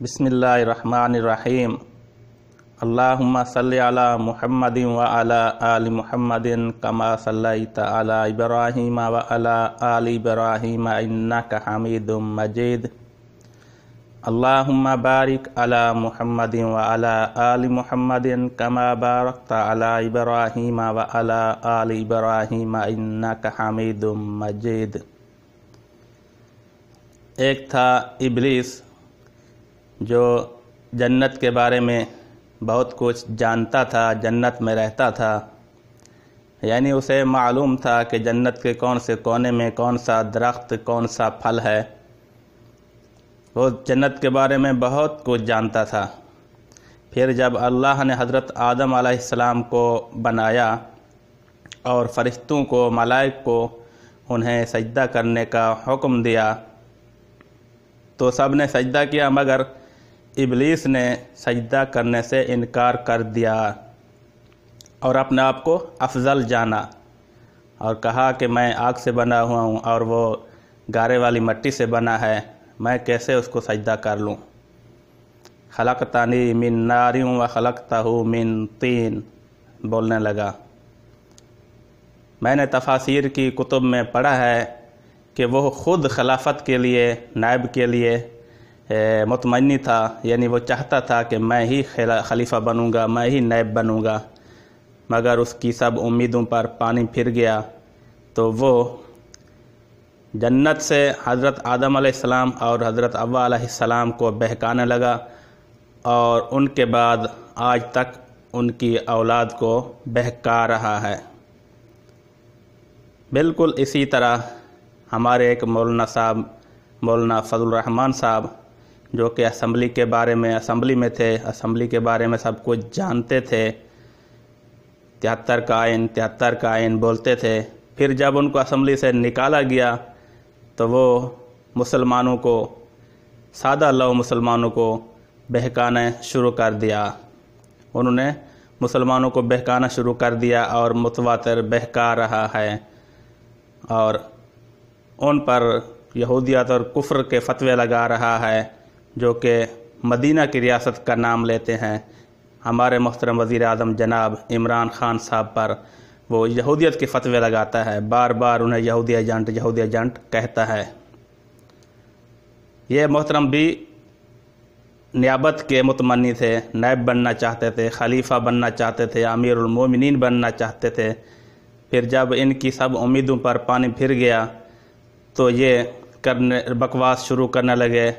बिस्मिल्लाहिर्रहमानिर्रहीम। अल्लाहुम्मा सल्लि अला मुहम्मदिन व अला आलि मुहम्मदिन कमा सल्लैता अला इब्राहीम व अला आलि इब्राहीम इन्नका हमीदुम मजीद। अल्लाहुम्मा बारिक अला मुहम्मदिन व अला आलि मुहम्मदिन कमा बारकता अला इब्राहीम व अला आलि इब्राहीम इन्नका हमीदुम मजीद। एक था इब्लीस जो जन्नत के बारे में बहुत कुछ जानता था, जन्नत में रहता था, यानी उसे मालूम था कि जन्नत के कौन से कोने में कौन सा दरख्त कौन सा फल है। वो जन्नत के बारे में बहुत कुछ जानता था। फिर जब अल्लाह ने हज़रत आदम अलैहिस्सलाम को बनाया और फरिश्तों को, मलाइक को उन्हें सजदा करने का हुक्म दिया तो सब ने सजदा किया, मगर इब्लीस ने सजदा करने से इनकार कर दिया और अपने आप को अफजल जाना और कहा कि मैं आग से बना हुआ हूँ और वो गारे वाली मिट्टी से बना है, मैं कैसे उसको सजदा कर लूँ। खलक़तानी मिन नारिन व खलक़तहू मिन तीन बोलने लगा। मैंने तफासिर की कुतुब में पढ़ा है कि वो ख़ुद खिलाफत के लिए, नायब के लिए मुतमन्नी था, यानी वो चाहता था कि मैं ही खलीफा बनूंगा, मैं ही नायब बनूंगा, मगर उसकी सब उम्मीदों पर पानी फिर गया। तो वो जन्नत से हज़रत आदम अलैहिस्सलाम और हज़रत हव्वा अलैहिस्सलाम को बहकाने लगा और उनके बाद आज तक उनकी औलाद को बहका रहा है। बिल्कुल इसी तरह हमारे एक मौलाना साहब, मौलाना फजलुर रहमान साहब, जो कि असम्बली के बारे में, असम्बली में थे, असम्बली के बारे में सब कुछ जानते थे, 73 का आइन बोलते थे। फिर जब उनको असम्बली से निकाला गया तो वो मुसलमानों को, सादा लौ मुसलमानों को बहकाना शुरू कर दिया। उन्होंने मुसलमानों को बहकाना शुरू कर दिया और मुतवातिर बहका रहा है और उन पर यहूदियत और कुफ्र के फतवे लगा रहा है, जो कि मदीना की रियासत का नाम लेते हैं। हमारे मोहतरम वज़ीर आज़म जनाब इमरान ख़ान साहब पर वो यहूदियत के फतवे लगाता है, बार बार उन्हें यहूदी एजेंट कहता है। ये मोहतरम भी नियाबत के मुतमन्नी थे, नायब बनना चाहते थे, खलीफा बनना चाहते थे, अमीरुल मोमिनीन बनना चाहते थे। फिर जब इनकी सब उम्मीदों पर पानी फिर गया तो ये बकवास शुरू करने लगे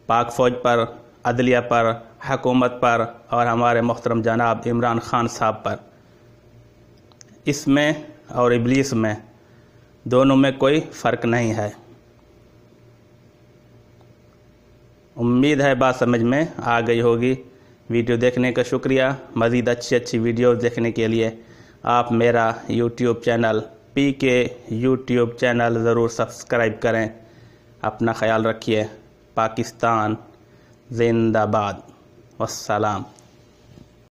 पाक फ़ौज पर, अदलिया पर, हुकूमत पर और हमारे मोहतरम जनाब इमरान ख़ान साहब पर। इसमें और इब्लीस में, दोनों में कोई फ़र्क नहीं है। उम्मीद है बात समझ में आ गई होगी। वीडियो देखने का शुक्रिया। मज़ीद अच्छी वीडियोज़ देखने के लिए आप मेरा YouTube channel PK YouTube channel ज़रूर सब्सक्राइब करें। अपना ख्याल रखिए। पाकिस्तान जिंदाबाद। वस्सलाम।